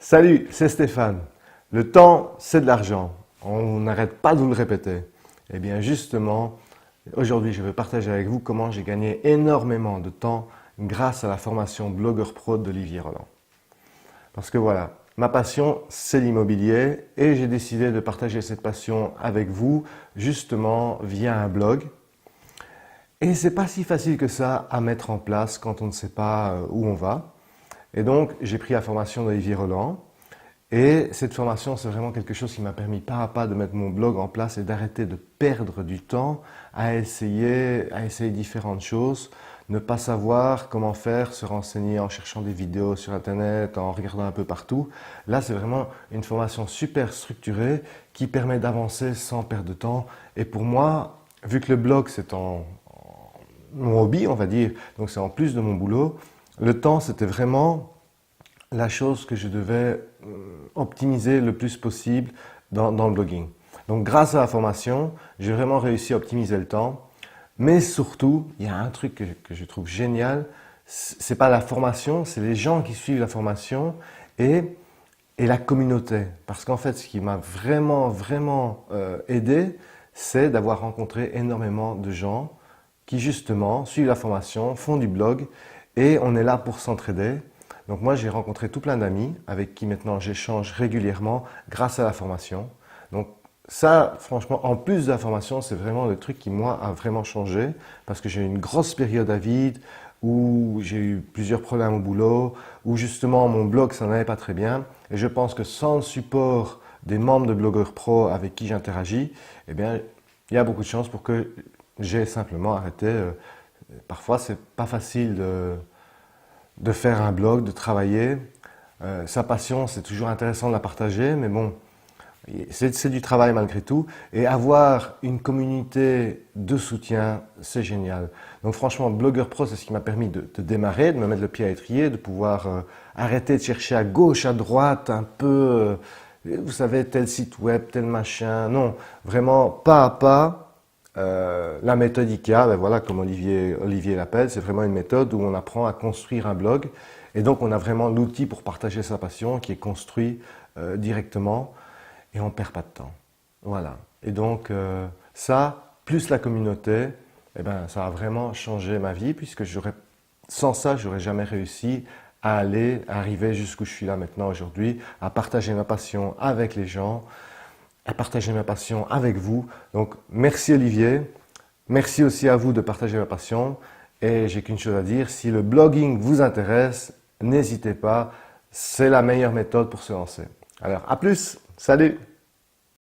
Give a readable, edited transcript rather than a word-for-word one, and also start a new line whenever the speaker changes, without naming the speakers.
Salut, c'est Stéphane. Le temps, c'est de l'argent. On n'arrête pas de vous le répéter. Eh bien justement, aujourd'hui, je vais partager avec vous comment j'ai gagné énormément de temps grâce à la formation Blogueur Pro d'Olivier Roland. Parce que voilà, ma passion, c'est l'immobilier et j'ai décidé de partager cette passion avec vous justement via un blog. Et c'est pas si facile que ça à mettre en place quand on ne sait pas où on va. Et donc, j'ai pris la formation d'Olivier Roland. Et cette formation, c'est vraiment quelque chose qui m'a permis pas à pas de mettre mon blog en place et d'arrêter de perdre du temps à essayer différentes choses, ne pas savoir comment faire, se renseigner en cherchant des vidéos sur Internet, en regardant un peu partout. Là, c'est vraiment une formation super structurée qui permet d'avancer sans perdre de temps. Et pour moi, vu que le blog, c'est mon hobby, on va dire, donc c'est en plus de mon boulot, le temps, c'était vraiment la chose que je devais optimiser le plus possible dans le blogging. Donc grâce à la formation, j'ai vraiment réussi à optimiser le temps. Mais surtout, il y a un truc que je trouve génial, c'est pas la formation, c'est les gens qui suivent la formation et la communauté. Parce qu'en fait, ce qui m'a vraiment aidé, c'est d'avoir rencontré énormément de gens qui justement suivent la formation, font du blog et on est là pour s'entraider. Donc moi, j'ai rencontré tout plein d'amis avec qui maintenant j'échange régulièrement grâce à la formation. Donc ça, franchement, en plus de la formation, c'est vraiment le truc qui, moi, a vraiment changé parce que j'ai eu une grosse période à vide où j'ai eu plusieurs problèmes au boulot, où justement mon blog, ça n'allait pas très bien. Et je pense que sans le support des membres de Blogueur Pro avec qui j'interagis, eh bien, il y a beaucoup de chances pour que j'ai simplement arrêté. Parfois, c'est pas facile de faire un blog, de travailler. Sa passion, c'est toujours intéressant de la partager, mais bon, c'est du travail malgré tout. Et avoir une communauté de soutien, c'est génial. Donc franchement, Blogueur Pro, c'est ce qui m'a permis de démarrer, de me mettre le pied à l'étrier, de pouvoir arrêter de chercher à gauche, à droite, un peu, vous savez, tel site web, tel machin. Non, vraiment, pas à pas. La méthode IKEA, ben voilà, comme Olivier l'appelle, c'est vraiment une méthode où on apprend à construire un blog. Et donc, on a vraiment l'outil pour partager sa passion qui est construit directement et on ne perd pas de temps. Voilà. Et donc, ça, plus la communauté, eh ben, ça a vraiment changé ma vie puisque sans ça, j'aurais jamais réussi à arriver jusqu'où je suis là maintenant aujourd'hui, à partager ma passion avec les gens, à partager ma passion avec vous. Donc, merci Olivier. Merci aussi à vous de partager ma passion. Et j'ai qu'une chose à dire, si le blogging vous intéresse, n'hésitez pas. C'est la meilleure méthode pour se lancer. Alors, à plus. Salut.